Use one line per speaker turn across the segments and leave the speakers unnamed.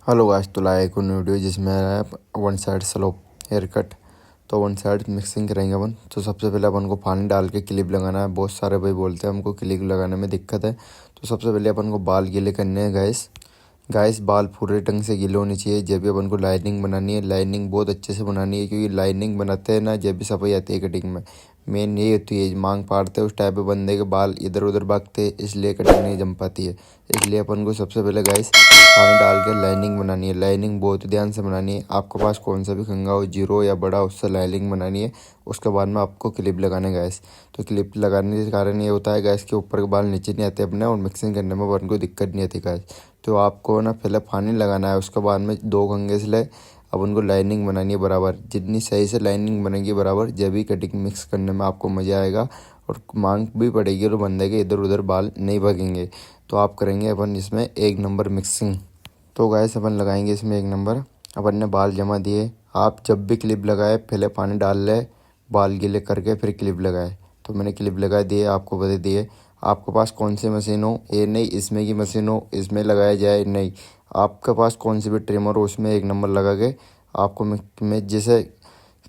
Hello guys, तो लाया एक न्यू वीडियो जिसमें है one side slope hair cut. तो वन साइड मिक्सिंग करेंगे अपन। तो सबसे पहले अपन को पानी डाल के क्लिप लगाना है। बहुत सारे भाई बोलते हैं हमको क्लिप लगाने में दिक्कत है, तो सबसे पहले अपन को बाल गीले करने हैं गाइस। बाल पूरे ढंग से गीले होने चाहिए। जब भी अपन को लाइनिंग बनानी है, लाइनिंग बहुत अच्छे से बनानी है, क्योंकि लाइनिंग बनाते हैं ना जब भी सफाई आती है कटिंग में। मेन यही होती है, मांग फाड़ते हैं उस टाइप पे बंदे के बाल इधर उधर भागते, इसलिए कटिंग नहीं जम पाती है। इसलिए अपन को सबसे पहले गाइस पानी डाल के लाइनिंग बनानी है। लाइनिंग बहुत ध्यान से बनानी है। आपके पास कौन सा भी कंघा हो, जीरो या बड़ा, उससे लाइनिंग बनानी है। उसके बाद में आपको क्लिप लगाने गैस। तो क्लिप लगाने के कारण ये होता है गैस के ऊपर के बाल नीचे नहीं आते अपने, और मिक्सिंग करने में अपन को दिक्कत नहीं आती गैस। तो आपको ना पहले पानी लगाना है, उसके बाद में दो कंघे से ले अब उनको लाइनिंग बनानी है बराबर। जितनी सही से लाइनिंग बनेगी बराबर, जब भी कटिंग मिक्स करने में आपको मज़ा आएगा और मांग भी पड़ेगी और बंदे के इधर उधर बाल नहीं भगेंगे। तो आप करेंगे अपन इसमें 1 नंबर मिक्सिंग। तो गैस अपन लगाएंगे इसमें 1 नंबर। अपन ने बाल जमा दिए। आप जब भी क्लिप लगाए पहले पानी डाल ले, बाल गीले करके फिर क्लिप लगाए। तो मैंने क्लिप लगा दिए, आपको बता दिए। आपके पास कौन सी मशीन हो, ये नहीं इसमें की मशीन हो इसमें लगाया जाए, नहीं। आपके पास कौन सी भी ट्रिमर हो उसमें 1 नंबर लगा के आपको मैं जैसे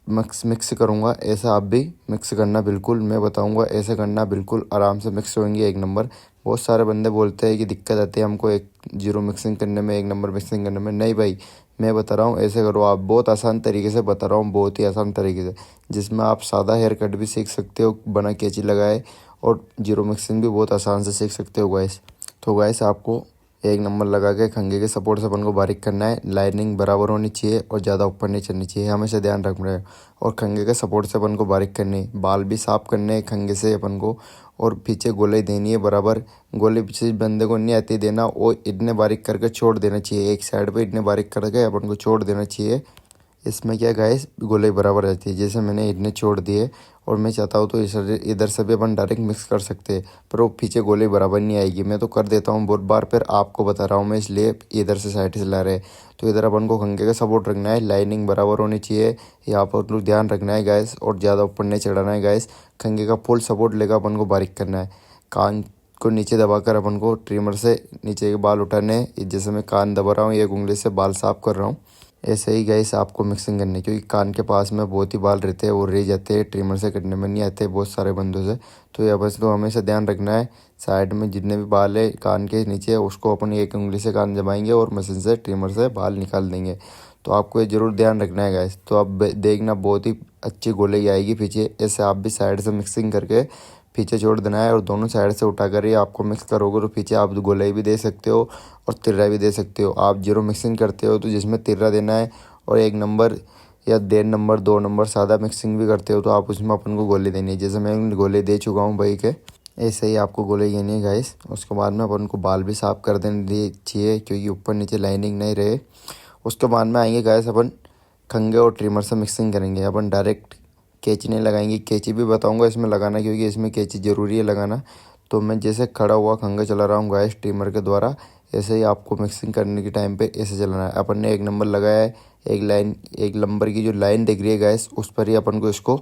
मिक्स करूँगा ऐसा आप भी मिक्स करना। बिल्कुल मैं बताऊँगा ऐसे करना, बिल्कुल आराम से मिक्स होंगे 1 नंबर। बहुत सारे बंदे बोलते हैं कि दिक्कत आती है हमको एक जीरो मिक्सिंग करने में, 1 नंबर मिक्सिंग करने में। नहीं भाई, मैं बता रहा हूँ ऐसे करो आप। बहुत आसान तरीके से बता रहा हूँ, बहुत ही आसान तरीके से, जिसमें आप सादा हेयर कट भी सीख सकते हो बिना कैंची लगाए, और जीरो मिक्सिंग भी बहुत आसान से सीख सकते हो गैस। तो गैस आपको 1 नंबर लगा के खंगे के सपोर्ट से अपन को बारीक करना है। लाइनिंग बराबर होनी चाहिए और ज़्यादा ऊपर नहीं चलनी चाहिए, हमेशा ध्यान रखना है। और खंगे के सपोर्ट से अपन को बारीक करनी है। बाल भी साफ करने हैं खंगे से अपन को, और पीछे गोलाई देनी है बराबर। गोली पीछे बंदे को नहीं आती देना, वो इतने बारीक करके छोड़ देना चाहिए। एक साइड पे इतने बारीक करके अपन को छोड़ देना चाहिए। इसमें क्या गाइस, गोलाई बराबर रहती है। जैसे मैंने इतने छोड़ दिए, और मैं चाहता हूँ तो इधर से भी अपन डायरेक्ट मिक्स कर सकते हैं, पर वो पीछे गोलाई बराबर नहीं आएगी। मैं तो कर देता हूँ बहुत बार, फिर आपको बता रहा हूँ मैं, इसलिए इधर से साइड से ला रहे। तो इधर अपन को खंगे का सपोर्ट रखना है, लाइनिंग बराबर होनी चाहिए, यहाँ पर लोग ध्यान रखना है गैस, और ज़्यादा ऊपर नहीं चढ़ाना है गैस। खंगे का फुल सपोर्ट लेकर अपन को बारीक करना है। कान को नीचे दबाकर अपन को ट्रिमर से नीचे के बाल उठाने हैं। जैसे मैं कान दबा रहा हूँ, एक उंगली से बाल साफ कर रहा हूँ, ऐसे ही गैस आपको मिक्सिंग करनी है। क्योंकि कान के पास में बहुत ही बाल रहते हैं, वो रह जाते हैं, ट्रिमर से कटने में नहीं आते बहुत सारे बंदों से। तो यह बस तो हमेशा ध्यान रखना है। साइड में जितने भी बाल है कान के नीचे, उसको अपन एक उंगली से कान दबाएंगे और मशीन से ट्रिमर से बाल निकाल देंगे। तो आपको ये ज़रूर ध्यान रखना है गैस। तो अब देखना बहुत ही अच्छी गोलाई आएगी पीछे। ऐसे आप भी साइड से मिक्सिंग करके पीछे छोड़ देना है, और दोनों साइड से उठा कर ही आपको मिक्स करोगे। तो पीछे आप गोलाई भी दे सकते हो और तिर्रा भी दे सकते हो। आप जीरो मिक्सिंग करते हो तो जिसमें तिर्रा देना है, और 1 नंबर या 1.5 नंबर 2 नंबर सादा मिक्सिंग भी करते हो तो आप उसमें अपन को गोली देनी है। जैसे मैं गोली दे चुका हूँ भाई के, ऐसे ही आपको गोली देनी है गाइस। उसके बाद में अपन को बाल भी साफ कर देनी चाहिए, क्योंकि ऊपर नीचे लाइनिंग नहीं रहे। उसके बाद में आएंगे गाइस अपन खंगे और ट्रिमर से मिक्सिंग करेंगे। अपन डायरेक्ट कैंची नहीं लगाएंगे। कैंची भी बताऊंगा इसमें लगाना, क्योंकि इसमें कैंची ज़रूरी है लगाना। तो मैं जैसे खड़ा हुआ खंगा चला रहा हूँ गाइस ट्रिमर के द्वारा, ऐसे ही आपको मिक्सिंग करने के टाइम पे ऐसे चलाना है। अपन ने 1 नंबर लगाया है, एक लाइन 1 नंबर की जो लाइन दिख रही है गैस, उस पर ही अपन को इसको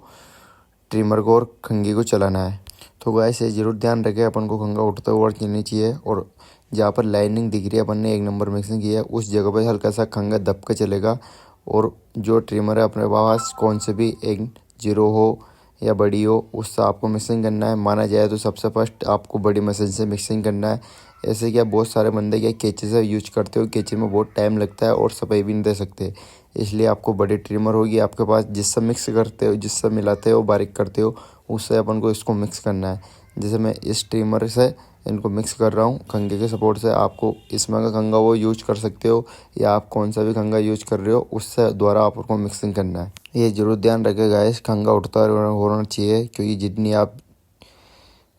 ट्रिमर को और खंगी को चलाना है। तो गैस ये जरूर ध्यान रखें, अपन को खंगा उठता हुआ चलनी चाहिए, और जहाँ पर लाइनिंग दिख रही है अपन ने 1 नंबर मिक्सिंग किया है, उस जगह पर हल्का सा खंगा दब के चलेगा। और जो ट्रिमर है अपने पास कौन से भी एक जीरो हो या बड़ी हो, उससे आपको मिक्सिंग करना है। माना जाए तो सबसे फर्स्ट आपको बड़ी मशीन से मिक्सिंग करना है। ऐसे क्या बहुत सारे बंदे क्या कैंची से यूज करते हो, कैंची में बहुत टाइम लगता है और सफाई भी नहीं दे सकते। इसलिए आपको बड़ी ट्रिमर होगी आपके पास, जिससे मिक्स करते हो, जिससे मिलाते हो, बारीक करते हो, उससे अपन को इसको मिक्स करना है। जैसे मैं इस ट्रिमर से इनको मिक्स कर रहा हूँ खंगे के सपोर्ट से। आपको इसमें का खंगा वो यूज कर सकते हो, या आप कौन सा भी खंगा यूज कर रहे हो उससे द्वारा आपको मिक्सिंग करना है। ये जरूर ध्यान रखेगा इस खंगा उठता होना चाहिए, क्योंकि जितनी आप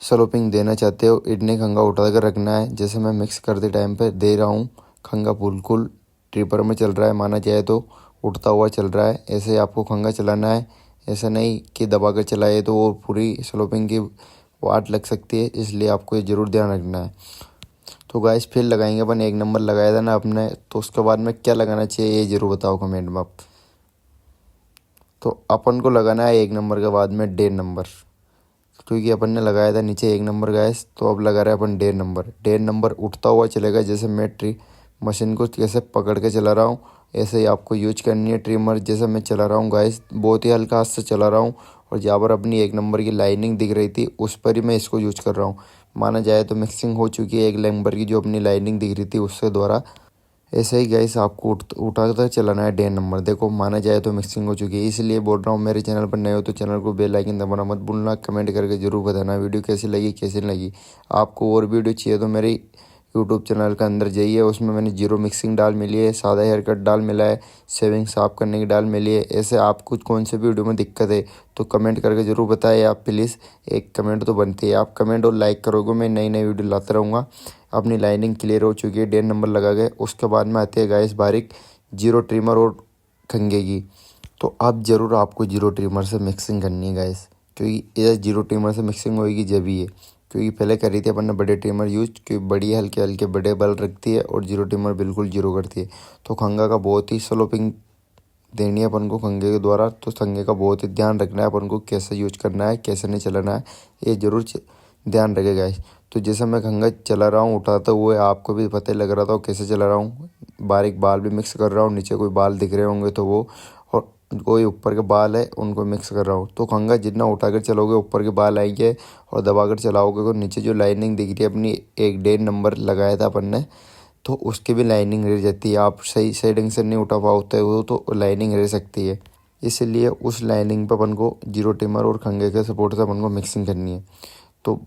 स्लोपिंग देना चाहते हो इतने खंगा उठा कर रखना है। जैसे मैं मिक्स करते टाइम पे दे रहा हूँ, खंगा बिल्कुल ट्रिपर में चल रहा है, माना जाए तो उठता हुआ चल रहा है। ऐसे आपको खंगा चलाना है, ऐसा नहीं कि दबा कर चलाए तो वो पूरी स्लोपिंग की वाट लग सकती है। इसलिए आपको ये ज़रूर ध्यान रखना है। तो गाइस फिर लगाएंगे अपन 1 नंबर लगाया था ना आपने, तो उसके बाद में क्या लगाना चाहिए ये ज़रूर बताओ कमेंट में आप। तो अपन को लगाना है 1 नंबर के बाद में 1.5 नंबर, क्योंकि अपन ने लगाया था नीचे 1 नंबर गैस, तो अब लगा रहे हैं अपन 1.5 नंबर। 1.5 नंबर उठता हुआ चलेगा। जैसे मैं मशीन को कैसे पकड़ के चला रहा हूँ, ऐसे ही आपको यूज करनी है ट्रिमर। जैसे मैं चला रहा हूँ गाइस, बहुत ही हल्का हाथ से चला रहा हूँ और जहाँ पर अपनी 1 नंबर की लाइनिंग दिख रही थी उस पर ही मैं इसको यूज कर रहा हूँ। माना जाए तो मिक्सिंग हो चुकी है 1 नंबर की, जो अपनी लाइनिंग दिख रही थी उसके द्वारा। ऐसे ही गाइस आपको उठा कर चलाना है 1.5 नंबर। देखो माना जाए तो मिक्सिंग हो चुकी है, इसलिए बोल रहा हूँ मेरे चैनल पर नए हो तो चैनल को बेल आइकन दबाना मत भूलना। कमेंट करके जरूर बताना वीडियो कैसी लगी कैसी नहीं लगी। आपको और वीडियो चाहिए तो मेरी यूट्यूब चैनल के अंदर जाइए, उसमें मैंने जीरो मिक्सिंग डाल मिली है, सादा हेयर कट डाल मिला है, शेविंग साफ करने की डाल मिली है। ऐसे आपको कौन से वीडियो में दिक्कत है तो कमेंट करके ज़रूर बताएं आप प्लीज़। एक कमेंट तो बनती है, आप कमेंट और लाइक करोगे मैं नई नई वीडियो लाता रहूँगा। अपनी लाइनिंग क्लियर हो चुकी है, 1.5 नंबर लगा गए। उसके बाद में आती है गाइस बारीक जीरो ट्रिमर और खंगे की। तो अब ज़रूर आपको जीरो ट्रिमर से मिक्सिंग करनी है गाइस, क्योंकि ये जीरो ट्रिमर से मिक्सिंग होगी जब ही है। क्योंकि पहले करी थी अपन ने बड़े ट्रिमर यूज, क्योंकि बड़ी हल्के हल्के बड़े बल रखती है और जीरो ट्रिमर बिल्कुल जीरो करती है। तो खंगा का बहुत ही स्लोपिंग देनी है अपन को खंगे के द्वारा। तो खंगे का बहुत ही ध्यान रखना है अपन को, कैसे यूज करना है कैसे नहीं चलाना है, ये जरूर ध्यान रखेगा गाइस। तो जैसे मैं खंगा चला रहा हूँ उठाता हुए, आपको भी पता लग रहा था कैसे चला रहा हूँ। बारीक बाल भी मिक्स कर रहा हूँ, नीचे कोई बाल दिख रहे होंगे तो वो, और कोई ऊपर के बाल है उनको मिक्स कर रहा हूँ। तो खंगा जितना उठाकर चलोगे ऊपर के बाल आएंगे, और दबाकर चलाओगे तो नीचे जो लाइनिंग दिख रही है अपनी 1.5 नंबर लगाया था अपन ने, तो उसकी भी लाइनिंग रह जाती है। आप सही सही ढंग से नहीं उठा पाते हो तो लाइनिंग रह सकती है, इसलिए उस लाइनिंग पर अपन को जीरो ट्रिमर और खंगे के सपोर्ट से अपन को मिक्सिंग करनी है। तो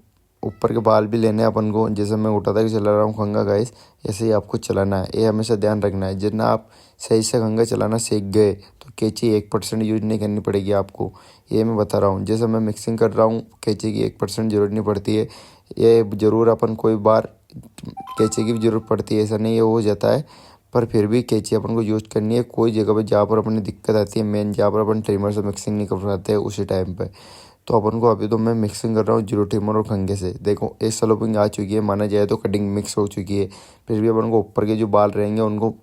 ऊपर के बाल भी लेने हैं अपन को, जैसे मैं उठाता के चला रहा हूँ खंगा गाइस, ऐसे ही आपको चलाना है। ये हमेशा ध्यान रखना है, जितना आप सही से खंगा चलाना सीख गए तो कैंची 1% यूज नहीं करनी पड़ेगी आपको, ये मैं बता रहा हूँ। जैसे मैं मिक्सिंग कर रहा हूँ कैंची की 1% जरूरत नहीं पड़ती है। ये ज़रूर अपन कोई बार कैंची की भी ज़रूरत पड़ती है, ऐसा नहीं ये हो जाता है, पर फिर भी कैंची अपन को यूज करनी है। कोई जगह पर जहाँ पर अपनी दिक्कत आती है, मेन जहाँ पर अपन ट्रिमर से मिक्सिंग नहीं कर पाते हैं उसी टाइम पर, तो अपन को अभी तो मैं मिक्सिंग कर रहा हूँ जीरो ट्रिमर और खंगे से। देखो एक स्लोपिंग आ चुकी है, माना जाए तो कटिंग मिक्स हो चुकी है। फिर भी अपन को ऊपर के जो बाल रहेंगे उनको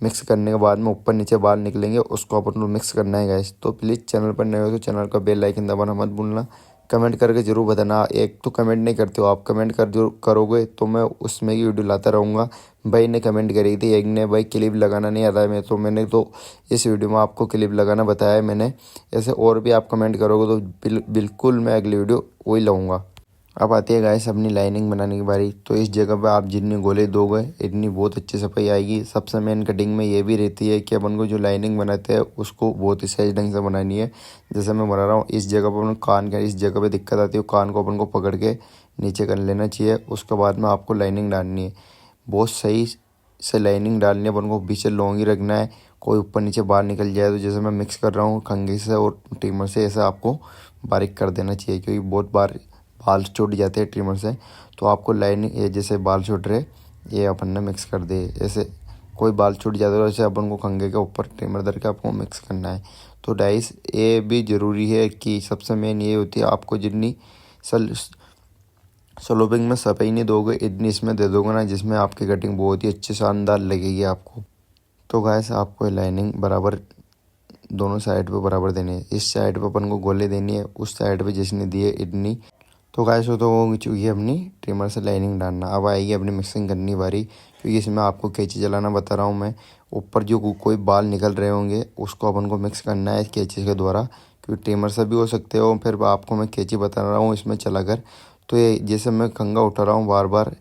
मिक्स करने के बाद में ऊपर नीचे बाल निकलेंगे, उसको अपन को मिक्स करना है गाइस। तो प्लीज़ चैनल पर नए हो तो चैनल का बेल आइकन दबाना मत भूलना। कमेंट करके ज़रूर बताना, एक तो कमेंट नहीं करते हो आप, कमेंट कर जो करोगे तो मैं उसमें की वीडियो लाता रहूँगा। भाई ने कमेंट करी थी एक ने, भाई क्लिप लगाना नहीं आता है मैं, तो मैंने तो इस वीडियो में आपको क्लिप लगाना बताया है मैंने। ऐसे और भी आप कमेंट करोगे तो बिल्कुल मैं अगली वीडियो वही लाऊंगा। अब आती है गाइस अपनी लाइनिंग बनाने की बारी। तो इस जगह पे आप जितनी गोले दोगे इतनी बहुत अच्छी सफाई आएगी। सबसे मेन कटिंग में ये भी रहती है कि अपन को जो लाइनिंग बनाते हैं उसको बहुत ही सही ढंग से बनानी है। जैसे मैं बना रहा हूँ इस जगह पर अपन कान का, इस जगह पे दिक्कत आती है, कान को अपन को पकड़ के नीचे कर लेना चाहिए। उसके बाद में आपको लाइनिंग डालनी है, बहुत सही से लाइनिंग डालनी है अपन को, पीछे लॉन्ग ही रखना है, कोई ऊपर नीचे बाहर निकल जाए तो जैसे मैं मिक्स कर रहा हूँ खंगे से और ट्रिमर से, ऐसा आपको बारीक कर देना चाहिए। क्योंकि बहुत बार बाल छूट जाते हैं ट्रिमर से, तो आपको लाइनिंग ये जैसे बाल छूट रहे ये अपन ने मिक्स कर दे, ऐसे कोई बाल छूट जाता है वैसे अपन को खंगे के ऊपर ट्रिमर धर के आपको मिक्स करना है। तो डाइस ये भी ज़रूरी है कि सबसे मेन ये होती है, आपको जितनी स्लोपिंग में सफाई नहीं दोगे इतनी इसमें दे दोगे ना, जिसमें आपकी कटिंग बहुत ही अच्छी शानदार लगेगी आपको। तो गाइस आपको लाइनिंग बराबर दोनों साइड पे बराबर देनी है। इस साइड पे अपन को गोले देनी है, उस साइड पे जिसने दी है इतनी। तो गाइस हो तो हो चुकी है अपनी ट्रिमर से लाइनिंग डालना। अब आएगी अपनी मिक्सिंग करनी बारी, क्योंकि इसमें आपको कैंची चलाना बता रहा हूँ मैं। ऊपर जो कोई बाल निकल रहे होंगे उसको अपन को मिक्स करना है कैंची के द्वारा, क्योंकि ट्रिमर से भी हो सकते हो, फिर आपको मैं कैंची बता रहा हूँ इसमें चला कर। तो ये जैसे मैं खंगा उठा रहा हूँ बार बार,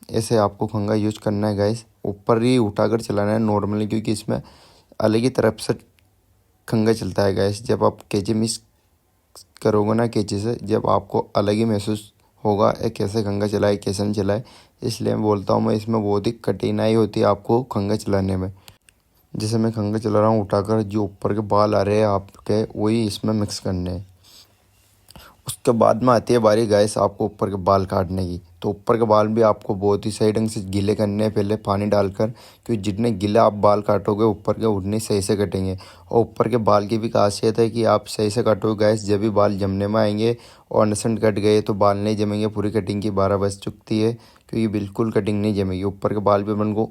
ऐसे आपको खंगा यूज करना है गाइस। ऊपर ही उठाकर चलाना है नॉर्मली, क्योंकि इसमें अलग ही तरफ से खंगा चलता है गाइस। जब आप कैंची मिक्स करोगे ना कैंची से, जब आपको अलग ही महसूस होगा कैसे खंगा चलाए कैसे नहीं चलाए। इसलिए मैं बोलता हूँ मैं इसमें बहुत ही कठिनाई होती है आपको खंगा चलाने में। जैसे मैं खंगा चला रहा हूँ उठाकर, जो ऊपर के बाल आ रहे हैं आपके वही इसमें मिक्स करने हैं। उसके बाद में आती है बारी गाइस आपको ऊपर के बाल काटने की। तो ऊपर के बाल भी आपको बहुत ही सही ढंग से गीले करने हैं पहले पानी डालकर, क्योंकि जितने गीले आप बाल काटोगे ऊपर के उतने सही से कटेंगे। और ऊपर के बाल की भी खासियत है कि आप सही से काटोगे गाइस, जब भी बाल जमने में आएंगे। और अनसेंट कट गए तो बाल नहीं जमेंगे, पूरी कटिंग की 12 बज चुकती है, क्योंकि बिल्कुल कटिंग नहीं जमेगी। ऊपर के बाल भी अपन को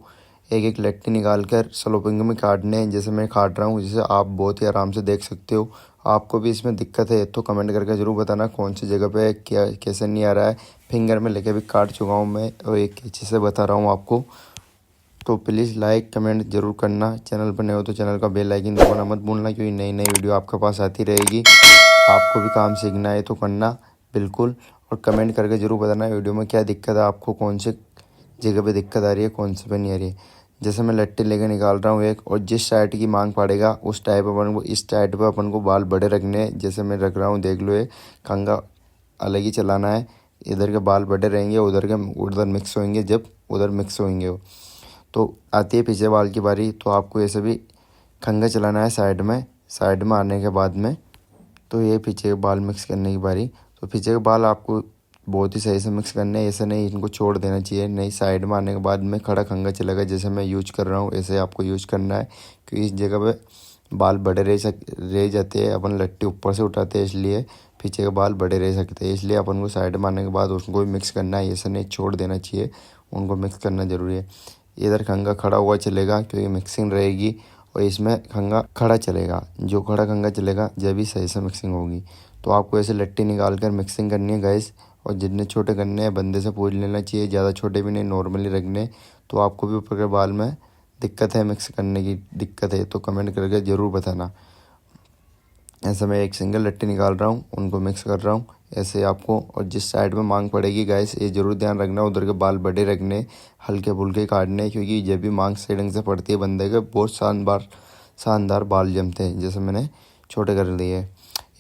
एक एक लट्टी निकाल कर स्लोपिंग में काटने हैं, जैसे मैं काट रहा हूँ, जिसे आप बहुत ही आराम से देख सकते हो। आपको भी इसमें दिक्कत है तो कमेंट करके ज़रूर बताना कौन सी जगह पे क्या कैसे नहीं आ रहा है। फिंगर में लेके भी काट चुका हूँ मैं, और एक कैंची से बता रहा हूँ आपको। तो प्लीज़ लाइक कमेंट ज़रूर करना। चैनल पर नए हो तो चैनल का बेल आइकन दबाना मत भूलना, क्योंकि नई नई वीडियो आपके पास आती रहेगी। आपको भी काम सीखना है तो करना बिल्कुल, और कमेंट करके ज़रूर बताना वीडियो में क्या दिक्कत है, आपको कौन से जगह पे दिक्कत आ रही है, कौन से पे नहीं आ रही है। जैसे मैं लट्टी लेके निकाल रहा हूँ एक, और जिस साइड की मांग पड़ेगा उस टाइप अपन को, इस साइड पे अपन को बाल बड़े रखने हैं। जैसे मैं रख रहा हूँ, देख लो, ये कंघा अलग ही चलाना है। इधर के बाल बड़े रहेंगे, उधर मिक्स होंगे, जब उधर मिक्स होंगे वो तो आती है पीछे बाल की बारी। तो आपको ऐसे भी खंगा चलाना है साइड में आने के बाद में। तो ये पीछे के बाल मिक्स करने की बारी। तो पीछे के बाल आपको बहुत ही सही से मिक्स करने हैं, ऐसे नहीं इनको छोड़ देना चाहिए। नहीं, साइड में आने के बाद में खड़ा खंगा चलेगा, जैसे मैं यूज कर रहा हूँ ऐसे आपको यूज करना है। क्योंकि इस जगह पे बाल बड़े रह जाते हैं, अपन लट्टी ऊपर से उठाते हैं, इसलिए पीछे के बाल बड़े रह सकते हैं। इसलिए अपन को साइड में आने के बाद उनको भी मिक्स करना है, ऐसे नहीं छोड़ देना चाहिए, उनको मिक्स करना ज़रूरी है। इधर खंगा खड़ा हुआ चलेगा क्योंकि मिक्सिंग रहेगी, और इसमें खंगा खड़ा चलेगा। जो खड़ा खंगा चलेगा जब भी सही से मिक्सिंग होगी। तो आपको ऐसे लट्टी निकाल कर मिक्सिंग करनी है गाइस। और जितने छोटे करने हैं बंदे से पूछ लेना चाहिए, ज़्यादा छोटे भी नहीं, नॉर्मली रखने। तो आपको भी ऊपर के बाल में दिक्कत है, मिक्स करने की दिक्कत है तो कमेंट करके ज़रूर बताना। ऐसे मैं एक सिंगल लट्टी निकाल रहा हूँ, उनको मिक्स कर रहा हूँ ऐसे आपको। और जिस साइड में मांग पड़ेगी गाइस, ये ज़रूर ध्यान रखना, उधर के बाल बड़े रखने, हल्के फुल्के काटने, क्योंकि जब भी मांग सही ढंग से पड़ती है बंदे के, बहुत शानदार बाल जमते हैं। जैसे मैंने छोटे कर लिए।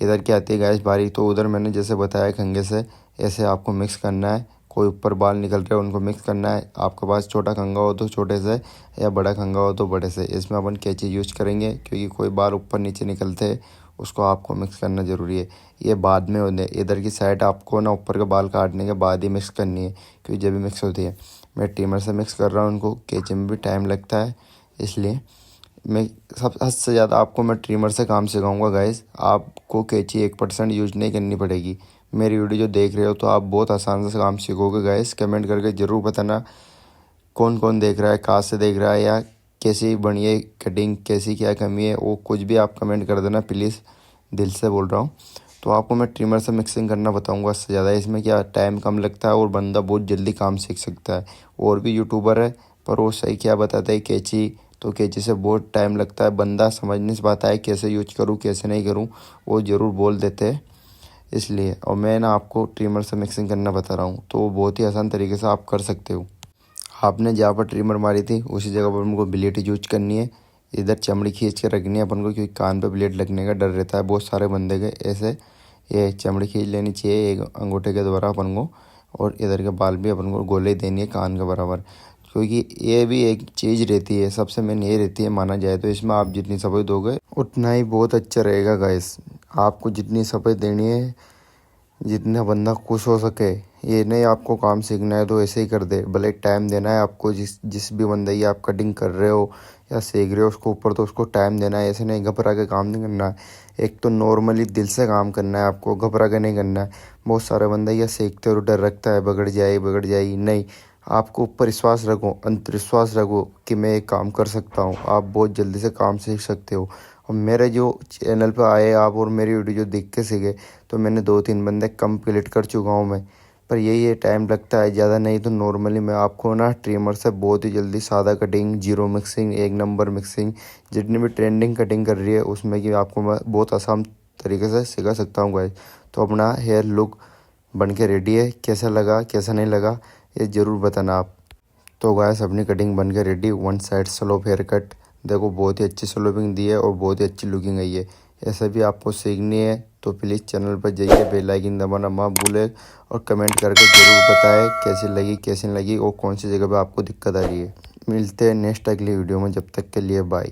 इधर क्या आती है गाइस बारी, तो उधर मैंने जैसे बताया खंगे से ऐसे आपको मिक्स करना है। कोई ऊपर बाल निकल रहे हैं उनको मिक्स करना है। आपके पास छोटा खंगा हो तो छोटे से, या बड़ा खंगा हो तो बड़े से। इसमें अपन कैंची यूज करेंगे, क्योंकि कोई बाल ऊपर नीचे निकलते हैं, उसको आपको मिक्स करना ज़रूरी है। ये बाद में होने, इधर की साइड आपको ना ऊपर के बाल काटने के बाद ही मिक्स करनी है, क्योंकि जब भी मिक्स होती है। मैं ट्रिमर से मिक्स कर रहा हूँ उनको, कैंची में भी टाइम लगता है, इसलिए मैं सब हद से ज़्यादा आपको मैं ट्रिमर से काम सिखाऊंगा गाइस। आपको कैंची 1% यूज नहीं करनी पड़ेगी। मेरी वीडियो जो देख रहे हो तो आप बहुत आसान से काम सीखोगे गाइस। कमेंट करके ज़रूर बताना कौन कौन देख रहा है, कहाँ से देख रहा है, या कैसी बनी है कटिंग, कैसी क्या कमी है, वो कुछ भी आप कमेंट कर देना प्लीज़, दिल से बोल रहा हूँ। तो आपको मैं ट्रिमर से मिक्सिंग करना बताऊंगा इससे ज़्यादा। इसमें क्या टाइम कम लगता है और बंदा बहुत जल्दी काम सीख सकता है। और भी यूट्यूबर है पर वो सही क्या बताता है, कैंची, तो कैंची से बहुत टाइम लगता है, बंदा समझ नहीं पाता है कैसे यूज करूँ कैसे नहीं करूँ, वो ज़रूर बोल देते हैं इसलिए। और मैं ना आपको ट्रिमर से मिक्सिंग करना बता रहा हूँ, तो वो बहुत ही आसान तरीके से आप कर सकते हो। आपने जहाँ पर ट्रिमर मारी थी उसी जगह पर हमको ब्लेड यूज करनी है। इधर चमड़ी खींच के रखनी है अपन को, क्योंकि कान पे ब्लेड लगने का डर रहता है बहुत सारे बंदे के। ऐसे ये चमड़ी खींच लेनी चाहिए एक अंगूठे के द्वारा अपन को। और इधर के बाल भी अपन को गोले देनी है कान के बराबर, क्योंकि ये भी एक चीज़ रहती है, सबसे मेन ये रहती है माना जाए तो। इसमें आप जितनी सफाई दोगे उतना ही बहुत अच्छा रहेगा गाइस। आपको जितनी सफाई देनी है, जितना बंदा खुश हो सके। ये नहीं आपको काम सीखना है तो ऐसे ही कर दे, भले टाइम देना है आपको। जिस भी बंदे की आप कटिंग कर रहे हो या सीख रहे हो उसको ऊपर, तो उसको टाइम देना है। ऐसे नहीं घबरा के काम नहीं करना है। एक तो नॉर्मली दिल से काम करना है आपको, घबरा के नहीं करना है। बहुत सारे बंदे या सीखते हो डर रखता है बिगड़ जाएगी, नहीं। आपको ऊपर विश्वास रखो, अंतविश्वास रखो कि मैं एक काम कर सकता हूँ। आप बहुत जल्दी से काम सीख सकते हो। और मेरे जो चैनल पे आए आप और मेरी वीडियो जो देख के सीखे, तो मैंने 2-3 बंदे कंप्लीट कर चुका हूँ मैं। पर यही टाइम लगता है ज़्यादा नहीं। तो नॉर्मली मैं आपको ना ट्रिमर से बहुत ही जल्दी सादा cutting, zero mixing, 1 number mixing, जितनी भी ट्रेंडिंग कटिंग कर रही है उसमें कि आपको मैं बहुत आसान तरीके से सिखा सकता हूँ गाइस। तो अपना हेयर लुक बन के रेडी है, कैसा लगा कैसा नहीं लगा ये ज़रूर बताना आप। तो गाइस अपनी कटिंग बन के ready, 1 side slope hair cut. देखो बहुत ही अच्छी स्लोपिंग दी है और बहुत ही अच्छी लुकिंग आई है। ऐसे भी आपको सीखनी है तो प्लीज़ चैनल पर जाइए, बेल आइकन दबाना मत भूले, और कमेंट करके ज़रूर बताएं कैसी लगी कैसी नहीं लगी और कौन सी जगह पे आपको दिक्कत आ रही है। मिलते हैं नेक्स्ट अगली वीडियो में, जब तक के लिए बाय।